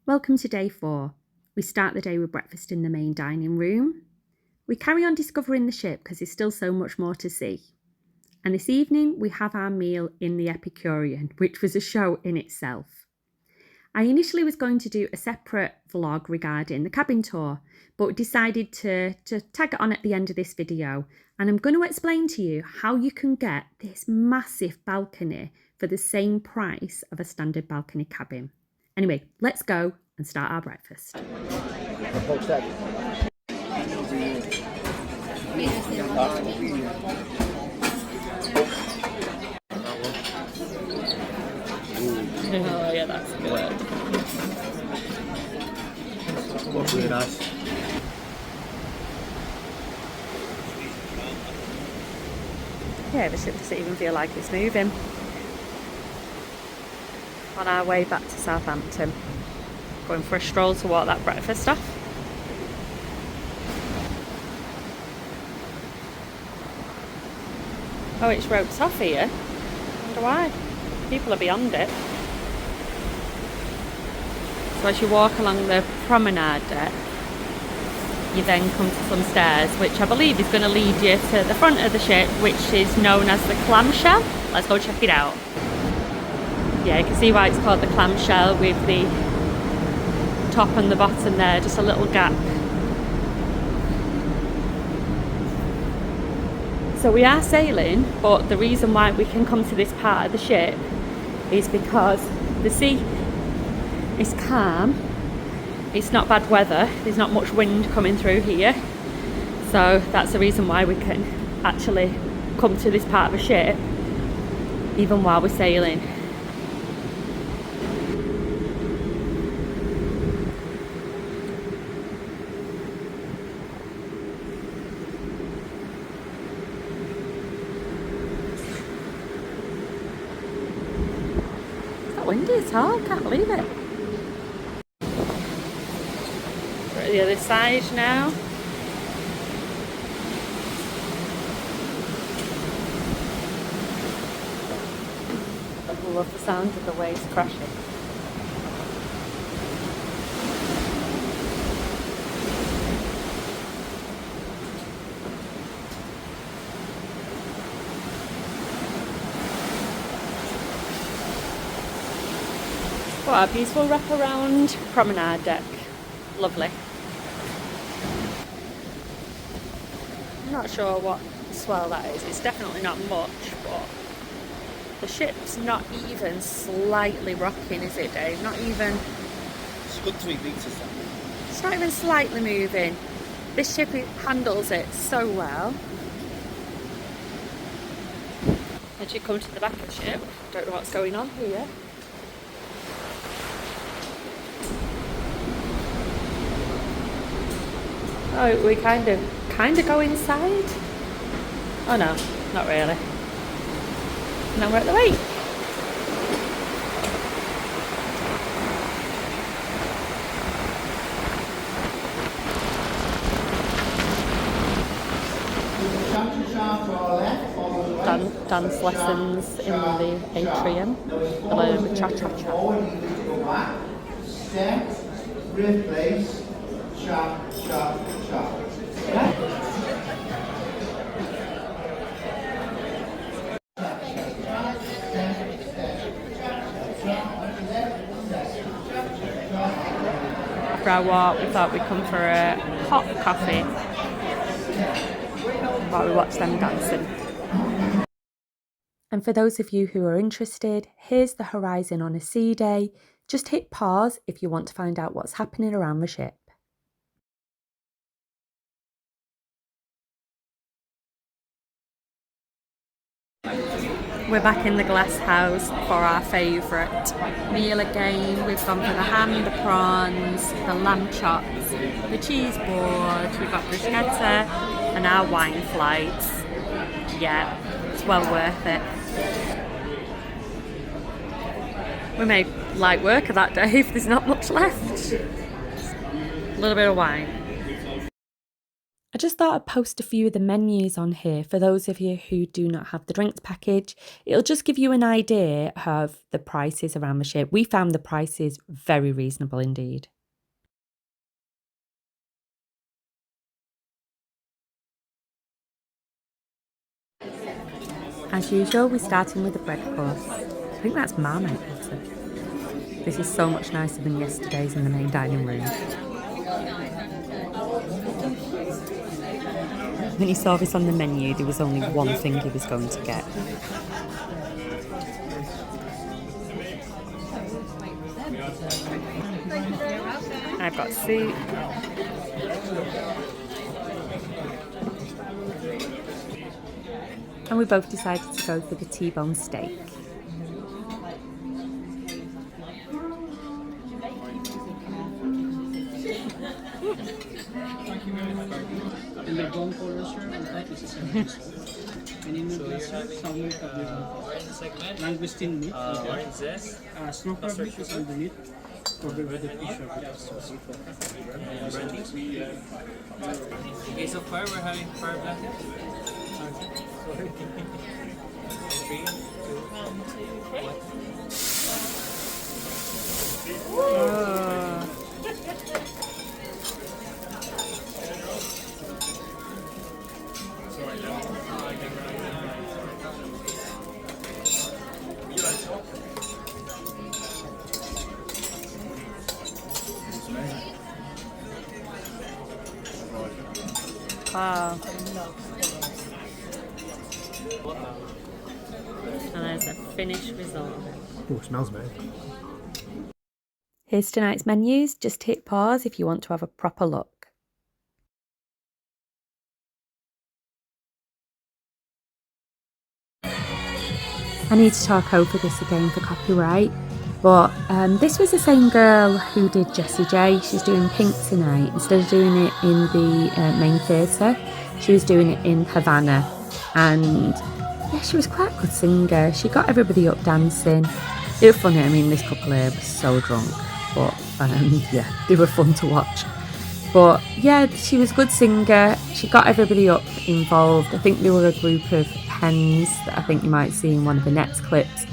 Welcome to day 4. We start the day with breakfast in the main dining room. We carry on discovering the ship because there's still so much more to see. And this evening we have our meal in the Epicurean, which was a show in itself. I initially was going to do a separate vlog regarding the cabin tour, but decided to tag it on at the end of this video. And I'm going to explain to you how you can get this massive balcony for the same price of a standard balcony cabin. Anyway, let's go and start our breakfast. Oh yeah, that's good. Looks really nice. Yeah, the ship doesn't even feel like it's moving. On our way back to Southampton, going for a stroll to walk that breakfast off. Oh, it's roped off here. I wonder why. People are beyond it. So as you walk along the promenade deck, you then come to some stairs, which I believe is going to lead you to the front of the ship, which is known as the clamshell. Let's go check it out. Yeah, you can see why it's called the clamshell, with the top and the bottom there, just a little gap. So we are sailing, but the reason why we can come to this part of the ship is because the sea is calm, it's not bad weather, there's not much wind coming through here. So that's the reason why we can actually come to this part of the ship even while we're sailing. Windy as hell, can't believe it. We're at the other side now. I love the sound of the waves crashing. What a beautiful wraparound promenade deck. Lovely. I'm not sure what swell that is. It's definitely not much, but the ship's not even slightly rocking, is it, Dave? Not even... It's good 3 meters. It's not even slightly moving. This ship handles it so well. As you come to the back of the ship, don't know what's going on here. Oh, we kind of go inside. Oh no, not really. Now we're at the wait. Dance lessons in the Atrium. A little bit cha-cha-cha. Set, replace, chop, chop, chop. After our walk, we thought we'd come for a hot coffee while we watch them dancing. And for those of you who are interested, here's the horizon on a sea day. Just hit pause if you want to find out what's happening around the ship. We're back in the glass house for our favourite meal again. We've gone for the ham, the prawns, the lamb chops, the cheese board, we've got bruschetta and our wine flights. Yeah, it's well worth it. We made light work of that, Dave. There's not much left. A little bit of wine. I just thought I'd post a few of the menus on here for those of you who do not have the drinks package. It'll just give you an idea of the prices around the ship. We found the prices very reasonable indeed. As usual, we're starting with the bread course. I think that's Marmite butter. This is so much nicer than yesterday's in the main dining room. When he saw this on the menu, there was only one thing he was going to get. I've got soup. And we both decided to go for the T-bone steak. And the brown color, sir, on top is a sandwich. And in the glass, sir, salmon with langoustine meat. Orange zest. Snow crab meat is underneath. Covered with the fish or Okay, so far we're having 5 blankets. Sorry. 3, 2, 1. Wow. And there's a finished result. Oh, it smells amazing. Here's tonight's menus. Just hit pause if you want to have a proper look. I need to talk over this again for copyright, but this was the same girl who did Jessie J. She's doing Pink tonight. Instead of doing it in the main theatre, she was doing it in Havana, and yeah, she was quite a good singer. She got everybody up dancing. It was funny. I mean, this couple here was so drunk, but yeah, they were fun to watch. But yeah, she was a good singer. She got everybody up involved. I think they were a group of hens that I think you might see in one of the next clips.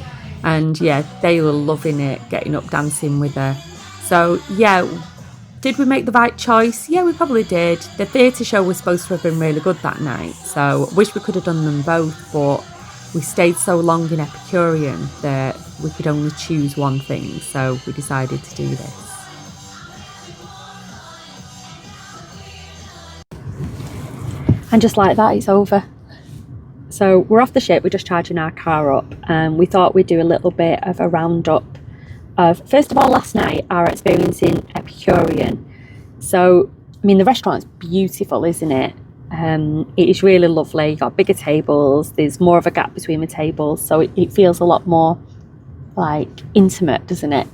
And yeah, they were loving it, getting up dancing with her. So yeah, did we make the right choice? Yeah, we probably did. The theatre show was supposed to have been really good that night, so I wish we could have done them both, but we stayed so long in Epicurean that we could only choose one thing, so we decided to do this. And just like that, it's over. So we're off the ship, we're just charging our car up, and we thought we'd do a little bit of a roundup of, first of all, last night, our experience in Epicurean. So, I mean, the restaurant's beautiful, isn't it? It is really lovely. You've got bigger tables, there's more of a gap between the tables, so it feels a lot more like intimate, doesn't it?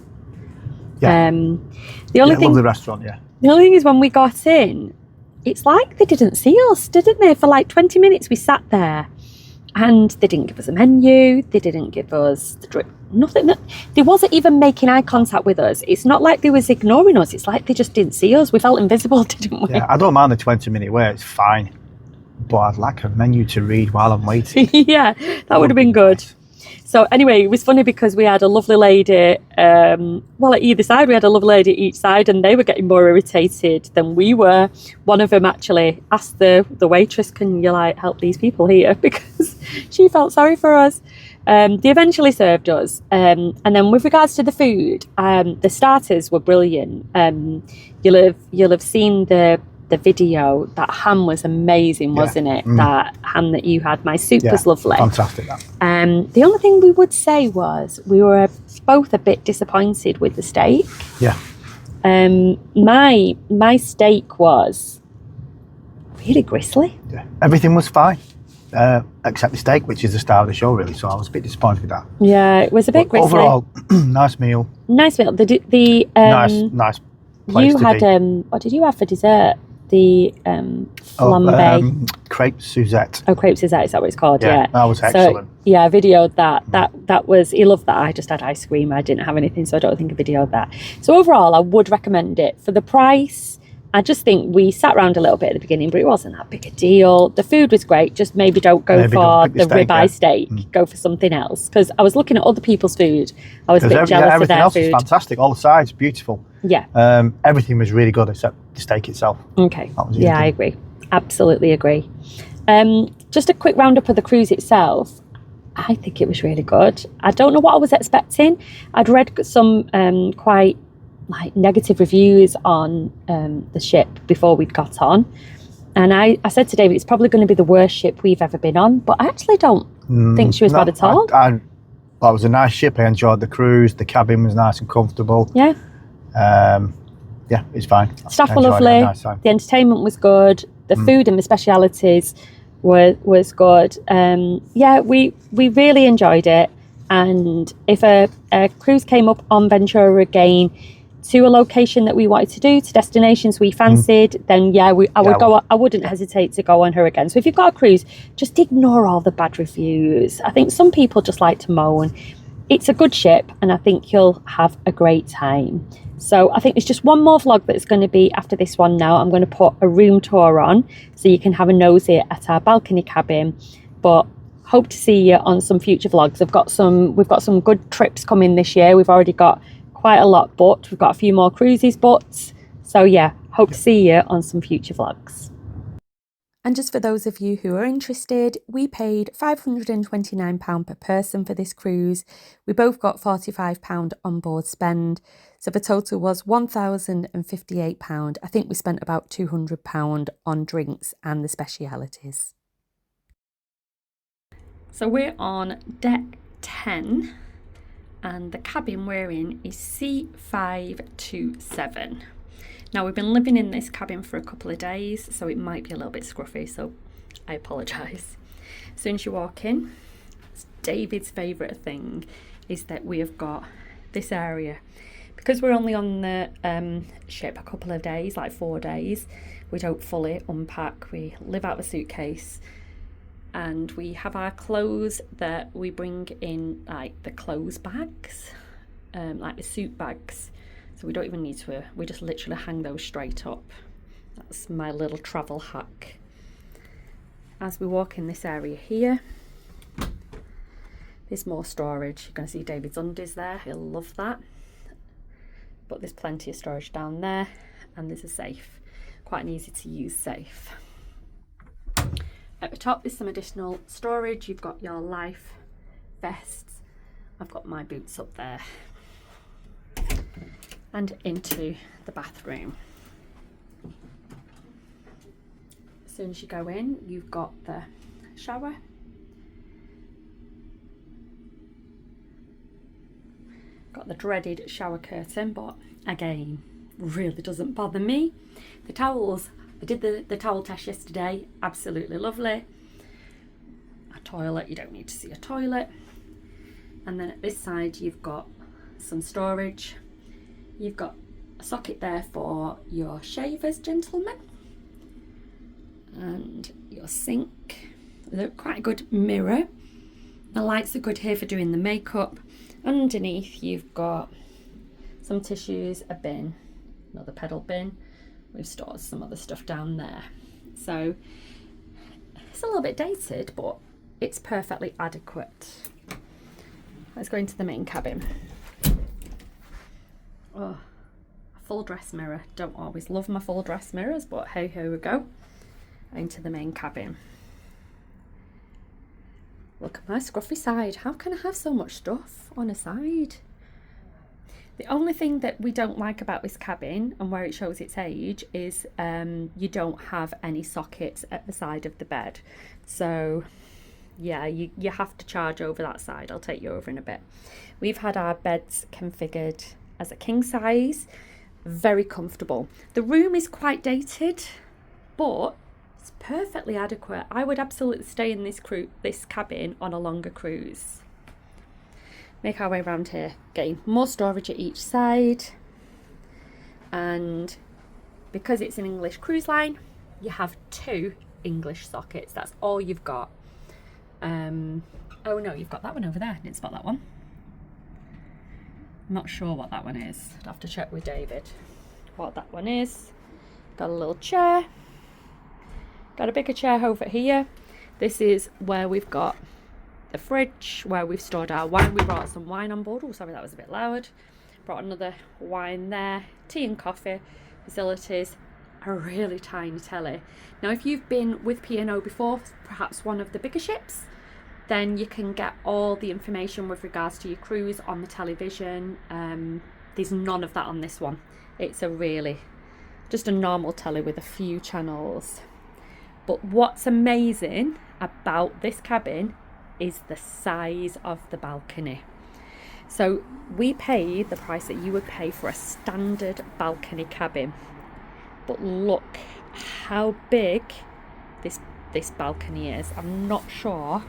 Yeah. The only thing, lovely restaurant, yeah. The only thing is, when we got in, it's like they didn't see us, didn't they? For like 20 minutes we sat there and they didn't give us a menu, they didn't give us the drink, nothing. They wasn't even making eye contact with us. It's not like they was ignoring us, it's like they just didn't see us. We felt invisible, didn't we? Yeah, I don't mind the 20-minute wait, it's fine. But I'd like a menu to read while I'm waiting. Yeah, that would have been good. Nice. So anyway, it was funny because we had a lovely lady, well, at either side, we had a lovely lady at each side, and they were getting more irritated than we were. One of them actually asked the waitress, can you like help these people here? Because she felt sorry for us. They eventually served us. And then with regards to the food, the starters were brilliant. You'll have seen the video. That ham was amazing, wasn't it? That ham that you had. My soup was lovely. Fantastic. That. The only thing we would say was we were both a bit disappointed with the steak. Yeah. My steak was really gristly. Yeah. Everything was fine, except the steak, which is the star of the show, really. So I was a bit disappointed with that. Yeah, it was a bit but gristly. Overall, nice meal. Nice meal. The nice place you to had be. What did you have for dessert? The flambe. Crepe Suzette. Oh, crepe Suzette, is that what it's called? Yeah. That was excellent. So, yeah, I videoed that. That was, he loved that. I just had ice cream. I didn't have anything, so I don't think I videoed that. So overall, I would recommend it. For the price, I just think we sat around a little bit at the beginning, but it wasn't that big a deal. The food was great. Just maybe don't go Maybe for don't pick the the steak, ribeye yeah. steak. Go for something else. Because I was looking at other people's food. I was a bit jealous of everything their else food. was fantastic. All the sides, beautiful. Yeah. Everything was really good except the steak itself. Okay. That was Yeah, I agree. Absolutely agree. Just a quick roundup of the cruise itself. I think it was really good. I don't know what I was expecting. I'd read some quite like negative reviews on the ship before we'd got on. And I said to David, it's probably going to be the worst ship we've ever been on. But I actually don't think she was bad at all. It was a nice ship. I enjoyed the cruise. The cabin was nice and comfortable. Yeah. Yeah, it's fine. Staff were lovely. Nice time. The entertainment was good. The food and the specialities was good. Yeah, we really enjoyed it. And if a cruise came up on Ventura again to a location that we wanted to do, to destinations we fancied, then I would go. I wouldn't hesitate to go on her again. So if you've got a cruise, just ignore all the bad reviews. I think some people just like to moan. It's a good ship, and I think you'll have a great time. So I think there's just one more vlog that's going to be after this one now. I'm going to put a room tour on so you can have a nosy at our balcony cabin. But hope to see you on some future vlogs. We've got some good trips coming this year. We've already got quite a lot booked. We've got a few more cruises booked. So yeah, hope to see you on some future vlogs. And just for those of you who are interested, we paid £529 per person for this cruise. We both got £45 on board spend. So the total was £1,058. I think we spent about £200 on drinks and the specialities. So we're on deck 10 and the cabin we're in is C527. Now we've been living in this cabin for a couple of days, so it might be a little bit scruffy, so I apologise. As soon as you walk in, David's favourite thing is that we have got this area. Because we're only on the ship a couple of days, like 4 days, we don't fully unpack. We live out of a suitcase and we have our clothes that we bring in, like the clothes bags, like the suit bags. So we don't even need to, we just literally hang those straight up. That's my little travel hack. As we walk in this area here, there's more storage. You're going to see David's undies there, he'll love that. But there's plenty of storage down there, and there's a safe, quite an easy to use safe. At the top there's some additional storage. You've got your life vests. I've got my boots up there. And into the bathroom. As soon as you go in, you've got the shower. Got the dreaded shower curtain, but again, really doesn't bother me. The towels, I did the towel test yesterday, absolutely lovely. A toilet, you don't need to see a toilet. And then at this side, you've got some storage. You've got a socket there for your shavers, gentlemen, and your sink. Quite a good mirror. The lights are good here for doing the makeup. Underneath you've got some tissues, a bin, another pedal bin. We've stored some other stuff down there. So it's a little bit dated, but it's perfectly adequate. Let's go into the main cabin. Oh, a full dress mirror. Don't always love my full dress mirrors, but hey, here we go. Into the main cabin. Look at my scruffy side. How can I have so much stuff on a side? The only thing that we don't like about this cabin and where it shows its age is you don't have any sockets at the side of the bed. So yeah, you have to charge over that side. I'll take you over in a bit. We've had our beds configured as a king size, very comfortable. The room is quite dated, but it's perfectly adequate. I would absolutely stay in this cabin on a longer cruise. Make our way around here. Again, more storage at each side, and because it's an English cruise line, you have 2 English sockets. That's all you've got. Oh no, you've got that one over there. I didn't spot that one. I'm not sure what that one is. I'd have to check with David what that one is. Got a little chair. Got a bigger chair over here. This is where we've got the fridge, where we've stored our wine. We brought some wine on board. Oh, sorry, that was a bit loud. Brought another wine there. Tea and coffee facilities. A really tiny telly. Now, if you've been with P&O before, perhaps one of the bigger ships, then you can get all the information with regards to your cruise on the television. There's none of that on this one. It's just a normal telly with a few channels. But what's amazing about this cabin is the size of the balcony. So we paid the price that you would pay for a standard balcony cabin. But look how big this balcony is. I'm not sure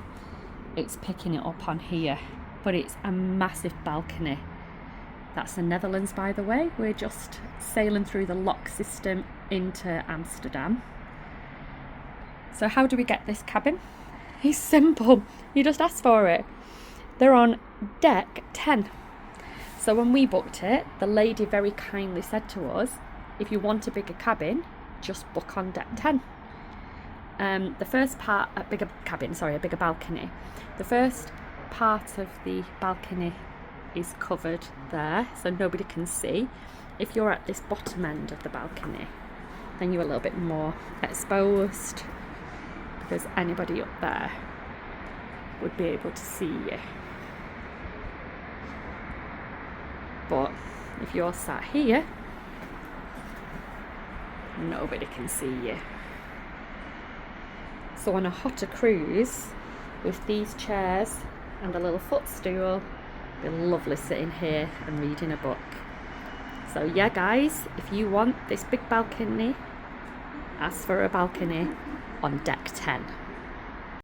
it's picking it up on here, but it's a massive balcony. That's the Netherlands, by the way. We're just sailing through the lock system into Amsterdam. So how do we get this cabin? It's simple. You just ask for it. They're on deck 10. So when we booked it, the lady very kindly said to us, if you want a bigger cabin, just book on deck 10. The first part, a bigger balcony. The first part of the balcony is covered there, so nobody can see. If you're at this bottom end of the balcony, then you're a little bit more exposed, because anybody up there would be able to see you. But if you're sat here, nobody can see you. So on a hotter cruise with these chairs and a little footstool, it'd be lovely sitting here and reading a book. So yeah guys, if you want this big balcony, ask for a balcony on deck 10.